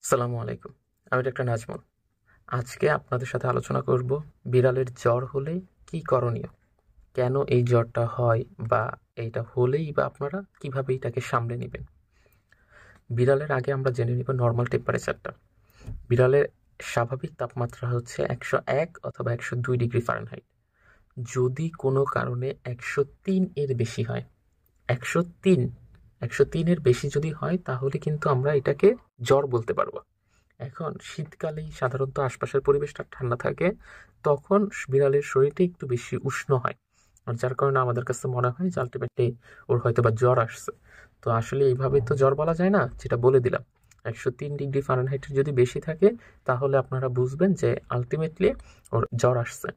আসসালামু আলাইকুম। আমি ডক্টর নাজমুল। আজকে আপনাদের সাথে আলোচনা করব বিড়ালের জ্বর হলে কি করণীয়? কেন এই জ্বরটা হয় বা এইটা হলেই বা আপনারা কিভাবে এটাকে সামলে নিবেন? বিড়ালের আগে আমরা জেনে নিব নরমাল টেম্পারেচারটা। বিড়ালের স্বাভাবিক তাপমাত্রা হচ্ছে ১০১ অথবা ১০২ ডিগ্রি ফারেনহাইট। যদি কোনো কারণে ১০৩ এর বেশি হয়, ১০৩ ১০৩ এর বেশি যদি হয় তাহলে কিন্তু আমরা এটাকে জ্বর বলতে পারবো। এখন শীতকালেই সাধারণত আশপাশের পরিবেশটা ঠান্ডা থাকে, তখন বিড়ালের শরীরটা একটু বেশি উষ্ণ হয়, আর যার কারণে আমাদের কাছে মনে হয় যে আলটিমেটলি ওর হয়তো বা জ্বর আসছে। তো আসলে এইভাবে তো জ্বর বলা যায় না, যেটা বলে দিলাম। ১০৩ ডিগ্রি ফারেনহাইটের যদি বেশি থাকে তাহলে আপনারা বুঝবেন যে আলটিমেটলি ওর জ্বর আসছে।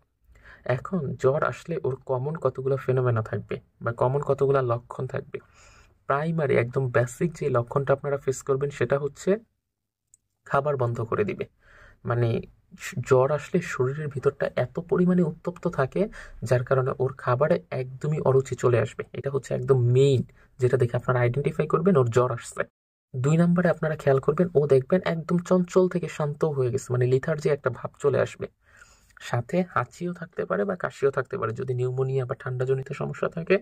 এখন জ্বর আসলে ওর কমন কতগুলো ফেনোমেনা থাকবে বা কমন কতগুলো লক্ষণ থাকবে। প্রাইমারি একদম বেসিক যে লক্ষণটা আপনারা ফেস করবেন সেটা হচ্ছে খাবার বন্ধ করে দিবে। মানে জ্বর আসলে শরীরের ভিতরটা এত পরিমাণে উত্তপ্ত থাকে, যার কারণে ওর খাবারে একদমই অরুচি চলে আসবে। এটা হচ্ছে একদম মেইন, যেটা দেখে আপনারা আইডেন্টিফাই করবেন ওর জ্বর আসছে। ২ নম্বরে আপনারা খেয়াল করবেন, ও দেখবেন একদম চঞ্চল থেকে শান্ত হয়ে গেছে, মানে লিথার্জি একটা ভাব চলে আসবে। সাথে হাঁচিও থাকতে পারে বা কাশিও থাকতে পারে। যদি নিউমোনিয়া বা ঠান্ডাজনিত সমস্যা থাকে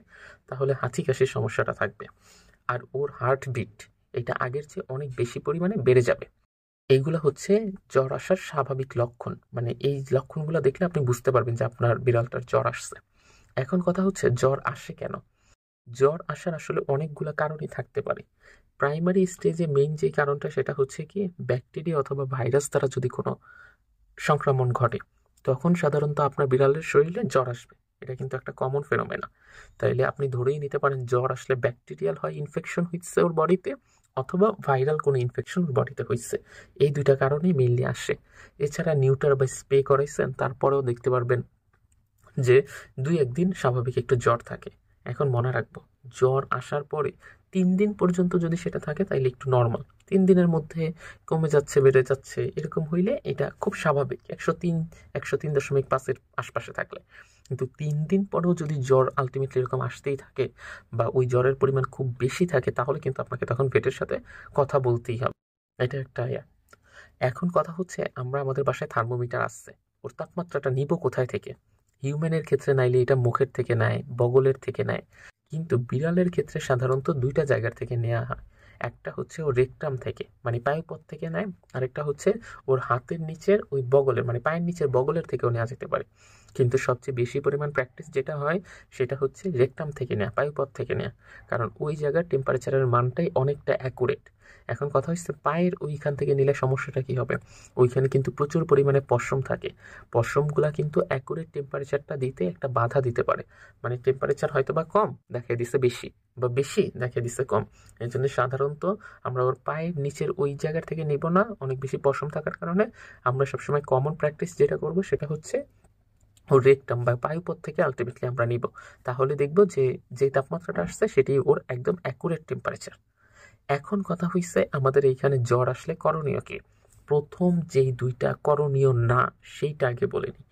তাহলে হাঁচি কাশির সমস্যাটা থাকবে। আর ওর হার্টবিট এটা আগের চেয়ে অনেক বেশি পরিমাণে বেড়ে যাবে। এইগুলো হচ্ছে জ্বর আসার স্বাভাবিক লক্ষণ। মানে এই লক্ষণগুলো দেখলে আপনি বুঝতে পারবেন যে আপনার বিড়ালটার জ্বর আসছে। এখন কথা হচ্ছে জ্বর আসে কেন? জ্বর আসার আসলে অনেকগুলো কারণই থাকতে পারে। প্রাইমারি স্টেজে মেইন যে কারণটা সেটা হচ্ছে কি, ব্যাকটেরিয়া অথবা ভাইরাস দ্বারা যদি কোনো সংক্রমণ ঘটে তখন সাধারণত আপনার বিড়ালের শরীরে জ্বর আসবে। এটা কিন্তু একটা কমন ফেনোমেনা। তাইলে আপনি ধরেই নিতে পারেন জ্বর আসলে ব্যাকটেরিয়াল হয় ইনফেকশন হচ্ছে ওর বডিতে, অথবা ভাইরাল কোনো ইনফেকশন ওর বডিতে হয়েছে। এই দুইটা কারণেই মেইনলি আসে। এছাড়া নিউটার বা স্প্রে করাইছেন তারপরেও দেখতে পারবেন যে ২-১ দিন স্বাভাবিক একটু জ্বর থাকে। এখন মনে রাখবো, জ্বর আসার পরে ৩ দিন পর্যন্ত যদি সেটা থাকে তাইলে একটু নর্মাল। ৩ দিনের মধ্যে কমে যাচ্ছে, বেড়ে যাচ্ছে, এরকম হইলে এটা খুব স্বাভাবিক। ১০৩.৫-এর আশপাশে থাকলে। কিন্তু ৩ দিন পরেও যদি জ্বর আলটিমেটলি এরকম আসতেই থাকে বা ওই জ্বরের পরিমাণ খুব বেশি থাকে, তাহলে কিন্তু আপনাকে তখন ভেটের সাথে কথা বলতেই হবে। এটা একটা এখন কথা হচ্ছে, আমরা আমাদের বাসায় থার্মোমিটার আসছে, ওর তাপমাত্রাটা নিব কোথায় থেকে? হিউম্যানের ক্ষেত্রে নাইলে এটা মুখের থেকে নেয়, বগলের থেকে নেয়, কিন্তু বিড়ালের ক্ষেত্রে সাধারণত ২টা জায়গার থেকে নেওয়া হয়। একটা হচ্ছে ওর রেকটাম থেকে, মানে পায়ুপথ থেকে নেয়। আরেকটা হচ্ছে ওর হাতের নিচের ওই বগলের, মানে পায়ের নিচের বগলের থেকেও নেওয়া যেতে পারে। কিন্তু সবচেয়ে বেশি পরিমাণ প্র্যাকটিস যেটা হয় সেটা হচ্ছে রেকটাম থেকে নেওয়া, পায়ুপথ থেকে নেওয়া। কারণ ওই জায়গার টেম্পারেচারের মানটাই অনেকটা অ্যাকুরেট। এখন কথা হচ্ছে পায়ের ওইখান থেকে নিলে সমস্যাটা কি হবে? ওইখানে কিন্তু প্রচুর পরিমাণে পশম থাকে। পশমগুলা কিন্তু অ্যাকুরেট টেম্পারেচারটা দিতে একটা বাধা দিতে পারে। মানে টেম্পারেচার হয়তো বা কম দেখাই দিছে বেশি, বা বেশি দেখাই দিছে কম। এই জন্য সাধারণত আমরা ওর পায়ের নিচের ওই জায়গা থেকে নিব না, অনেক বেশি পশম থাকার কারণে। আমরা সবসময় কমন প্র্যাকটিস যেটা করব সেটা হচ্ছে ওর রেকটাম বা পায়ুপথ থেকে আলটিমেটলি আমরা নিব। তাহলে দেখব যে যে তাপমাত্রাটা আসছে সেটি ওর একদম অ্যাকুরেট টেম্পারেচার। এখন কথা হইছে আমাদের এইখানে জ্বর আসলে করণীয় কি? প্রথম যেই ২টা করণীয় না, সেইটা আগে বলে নিই।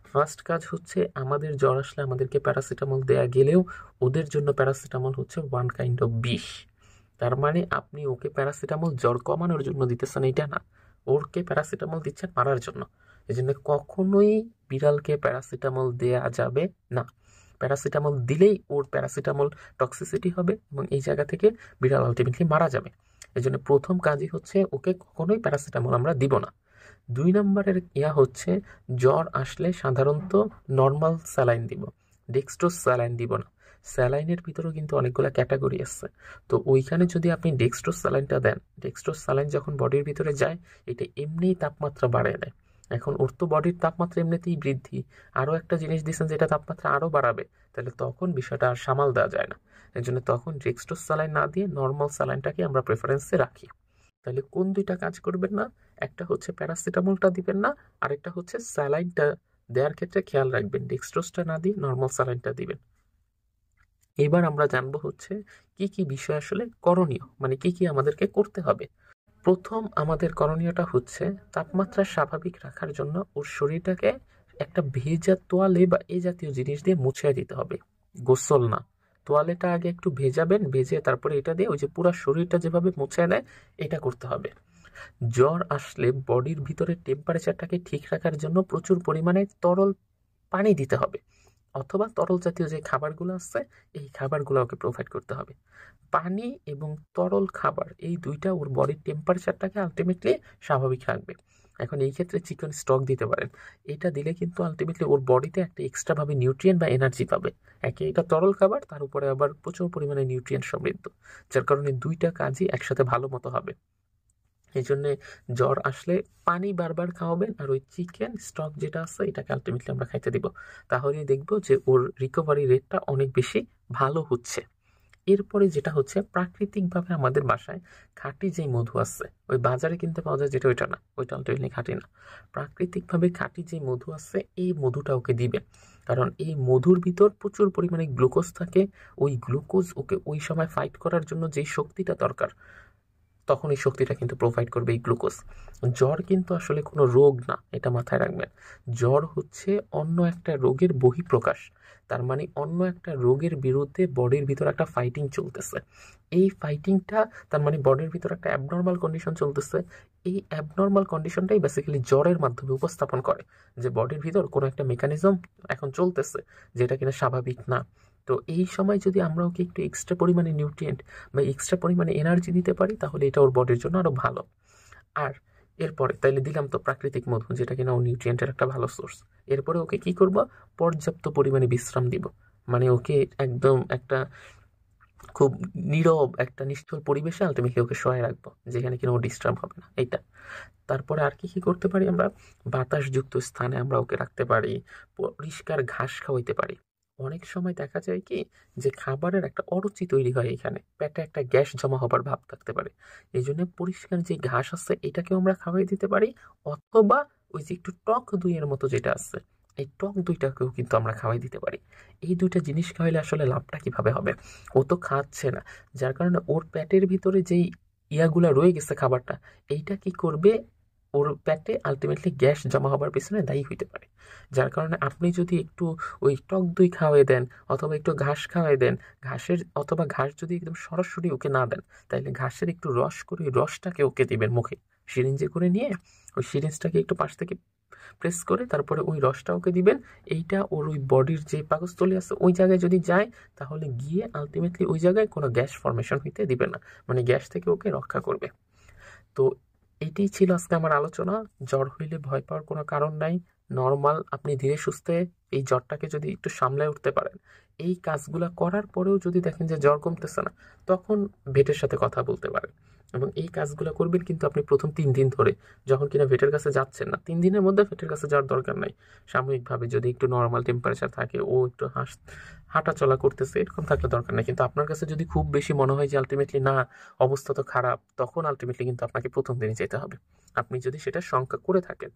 ফার্স্ট কাজ হচ্ছে, আমাদের জ্বর আসলে আমাদেরকে প্যারাসিটামল দেয়া গেলেও ওদের জন্য প্যারাসিটামল হচ্ছে ওয়ান কাইন্ড অফ বিষ। তার মানে আপনি ওকে প্যারাসিটামল জ্বর কমানোর জন্য দিতেছেন এইটা না, ওরকে প্যারাসিটামল দিচ্ছেন মারার জন্য। এই জন্য কখনোই বিড়ালকে প্যারাসিটামল দেয়া যাবে না। প্যারাসিটামল দিলেই ওর প্যারাসিটামল টক্সিসিটি হবে এবং এই জায়গা থেকে বিড়াল আলটিমেটলি মারা যাবে। এই জন্য প্রথম কাজই হচ্ছে ওকে কখনোই প্যারাসিটামল আমরা দিব না। ২ নম্বরের হচ্ছে, জ্বর আসলে সাধারণত নর্মাল স্যালাইন দিব, ডেক্সট্রোজ স্যালাইন দিব না। স্যালাইনের ভিতরেও কিন্তু অনেকগুলো ক্যাটাগরি আছে। তো ওইখানে যদি আপনি ডেক্সট্রোজ স্যালাইনটা দেন, ডেক্সট্রোজ স্যালাইন যখন বডির ভিতরে যায় এটা এমনিই তাপমাত্রা বাড়িয়ে দেয়। এখন ওর তো বডির তাপমাত্রা এমনিতেই বৃদ্ধি, আরও একটা জিনিস দিচ্ছেন যেটা তাপমাত্রা আরও বাড়াবে, তাহলে তখন বিষয়টা আর সামাল দেওয়া যায় না। এই জন্য তখন ডেক্সট্রোজ স্যালাইন না দিয়ে নর্মাল স্যালাইনটাকে আমরা প্রেফারেন্সে রাখি। তাহলে কোন ২টা কাজ করবেন না? একটা হচ্ছে প্যারাসিটামলটা দিবেন না, আরেকটা হচ্ছে স্যালাইনটা দেওয়ার ক্ষেত্রে খেয়াল রাখবেন ডেক্সট্রোজটা না দিয়ে নর্মাল স্যালাইনটা দিবেন। এবার আমরা জানবো হচ্ছে কি কি বিষয় আসলে করণীয়, মানে কি কি আমাদেরকে করতে হবে। প্রথম আমাদের করণীয়টা হচ্ছে তাপমাত্রা স্বাভাবিক রাখার জন্য ওর শরীরটাকে একটা ভেজা তোয়ালে বা এই জাতীয় জিনিস দিয়ে মুছিয়ে দিতে হবে। গোসল না, তোয়ালেটা আগে একটু ভেজাবেন, ভেজে তারপরে এটা দিয়ে ওই যে পুরো শরীরটা যেভাবে মুছে নেয় এটা করতে হবে। জ্বর আসলে বডির ভিতরে টেম্পারেচারটাকে ঠিক রাখার জন্য প্রচুর পরিমাণে তরল পানি দিতে হবে, অথবা তরল জাতীয় যে খাবারগুলো আছে এই খাবারগুলো ওকে প্রোভাইড করতে হবে। পানি এবং তরল খাবার এই দুইটা ওর বডির টেম্পারেচারটাকে আলটিমেটলি স্বাভাবিক রাখবে। এখন এই ক্ষেত্রে চিকেন স্টক দিতে পারেন। এটা দিলে কিন্তু আলটিমেটলি ওর বডিতে একটা এক্সট্রাভাবে নিউট্রিয়েন্ট বা এনার্জি পাবে। এটা তরল খাবার, তার উপরে আবার প্রচুর পরিমাণে নিউট্রিয়েন্ট সমৃদ্ধ, যার কারণে দুইটা কাজই একসাথে ভালো মতো হবে। এই জন্যে জ্বর আসলে পানি বারবার খাওয়াবেন, আর ওই চিকেন স্টক যেটা আছে এটাকে আলটিমেটলি আমরা খাইতে দিব। তাহলেই দেখবো যে ওর রিকভারি রেটটা অনেক বেশি ভালো হচ্ছে। এরপরে যেটা হচ্ছে, প্রাকৃতিকভাবে আমাদের বাসায় খাঁটি যে মধু আছে, ওই বাজারে কিনতে পাওয়া যায় যেটা, ওইটা না, ওইটা আলটিমেটলি খাঁটি না। প্রাকৃতিকভাবে খাঁটি যে মধু আছে এই মধুটা ওকে দিবে, কারণ এই মধুর ভিতর প্রচুর পরিমাণে গ্লুকোজ থাকে। ওই গ্লুকোজ ওকে ওই সময় ফাইট করার জন্য যেই শক্তিটা দরকার, তখন এই শক্তিটা কিন্তু প্রোভাইড করবে এই গ্লুকোজ। জ্বর কিন্তু আসলে কোনো রোগ না, এটা মাথায় রাখবেন। জ্বর হচ্ছে অন্য একটা রোগের বহিঃপ্রকাশ। তার মানে অন্য একটা রোগের বিরুদ্ধে বডির ভিতর একটা ফাইটিং চলতেছে। এই ফাইটিংটা, তার মানে বডির ভিতর একটা অ্যাবনর্মাল কন্ডিশন চলতেছে। এই অ্যাবনর্মাল কন্ডিশনটাই বেসিক্যালি জ্বরের মাধ্যমে উপস্থাপন করে যে বডির ভিতর কোনো একটা মেকানিজম এখন চলতেছে যেটা কিনা স্বাভাবিক না। তো এই সময় যদি আমরা ওকে একটু এক্সট্রা পরিমাণে নিউট্রিয়েন্ট বা এক্সট্রা পরিমাণে এনার্জি দিতে পারি, তাহলে এটা ওর বডির জন্য আরো ভালো। আর এরপরে তাইলে দিলাম তো প্রাকৃতিক মধু, যেটা কিনা ও নিউট্রিয়েন্টের একটা ভালো সোর্স। এরপরে ওকে কি করব, পর্যাপ্ত পরিমাণে বিশ্রাম দিব। মানে ওকে একদম একটা খুব নীরব একটা নিশ্চল পরিবেশে আলটিমেটলি ওকে শোয়ায় রাখবো, যেখানে কিনা ও ডিস্টার্ব হবে না, এইটা। তারপরে আর কি কি করতে পারি আমরা, বাতাসযুক্ত স্থানে আমরা ওকে রাখতে পারি, পরিষ্কার ঘাস খাওয়াইতে পারি। অনেক সময় দেখা যায় কি, যে খাবারের একটা অরুচি তৈরি হয়, এখানে পেটে একটা গ্যাস জমা হবার ভাব থাকতে পারে। এই জন্য পরিষ্কার যে ঘাস আছে এটাকেও আমরা খাওয়াই দিতে পারি, অথবা ওই যে একটু টক দইয়ের মতো যেটা আছে, এই টক দইটাকেও কিন্তু আমরা খাওয়াই দিতে পারি। এই দুইটা জিনিস খাওয়াইলে আসলে লাভটা কিভাবে হবে, ও তো খাচ্ছে না, যার কারণে ওর পেটের ভিতরে যেই ইয়াগুলা রয়ে গেছে খাবারটা, এইটা কি করবে, ওর পেটে আলটিমেটলি গ্যাস জমা হবার পিছনে দায়ী হইতে পারে। যার কারণে আপনি যদি একটু ওই টক দই খাওয়াই দেন, অথবা একটু ঘাস খাওয়াই দেন, অথবা ঘাস যদি একদম সরাসরি ওকে না দেন, তাহলে ঘাসের একটু রস করে ওই রসটাকে ওকে দিবেন মুখে, সিরিঞ্জে করে নিয়ে ওই সিরিঞ্জটাকে একটু পাশ থেকে প্রেস করে তারপরে ওই রসটা ওকে দিবেন। এইটা ওর ওই বডির যে পাকস্থলী আছে ওই জায়গায় যদি যায়, তাহলে গিয়ে আলটিমেটলি ওই জায়গায় কোনো গ্যাস ফর্মেশন হইতে দিবে না, মানে গ্যাস থেকে ওকে রক্ষা করবে। তো এটাই ছিল আজকে আমার আলোচনা। জ্বর হইলে ভয় পাওয়ার কোনো কারণ নাই, নর্মাল। আপনি ধীরে সুস্থে এই জ্বরটাকে যদি একটু সামলায় উঠতে পারেন, এই কাজগুলা করার পরেও যদি দেখেন যে জ্বর কমতেছে না, তখন ভেটের সাথে কথা বলতে পারেন। এবং এই কাজগুলো করবেন কিন্তু আপনি প্রথম 3 দিন ধরে, যখন কিনা ভেটের কাছে যাচ্ছেন না। 3 দিনের মধ্যে ভেটের কাছে যাওয়ার দরকার নাই। সাময়িকভাবে যদি একটু নর্মাল টেম্পারেচার থাকে, ও একটু হাঁটা চলা করতেছে, এরকম থাকলে দরকার নেই। কিন্তু আপনার কাছে যদি খুব বেশি মনে হয় যে আলটিমেটলি না, অবস্থা তো খারাপ, তখন আলটিমেটলি কিন্তু আপনাকে প্রথম দিনে যেতে হবে, আপনি যদি সেটা শঙ্কা করে থাকেন।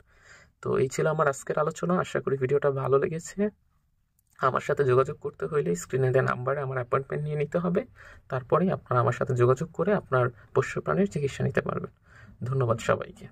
তো এই ছিল আমার আজকের আলোচনা। আশা করি ভিডিওটা ভালো লেগেছে। আমার সাথে যোগাযোগ করতে হইলে স্ক্রিনে দেওয়া নাম্বারে আমার অ্যাপয়েন্টমেন্ট নিয়ে নিতে হবে। তারপরেই আপনারা আমার সাথে যোগাযোগ করে আপনার পোষ্য প্রাণীর চিকিৎসা নিতে পারবেন। ধন্যবাদ সবাইকে।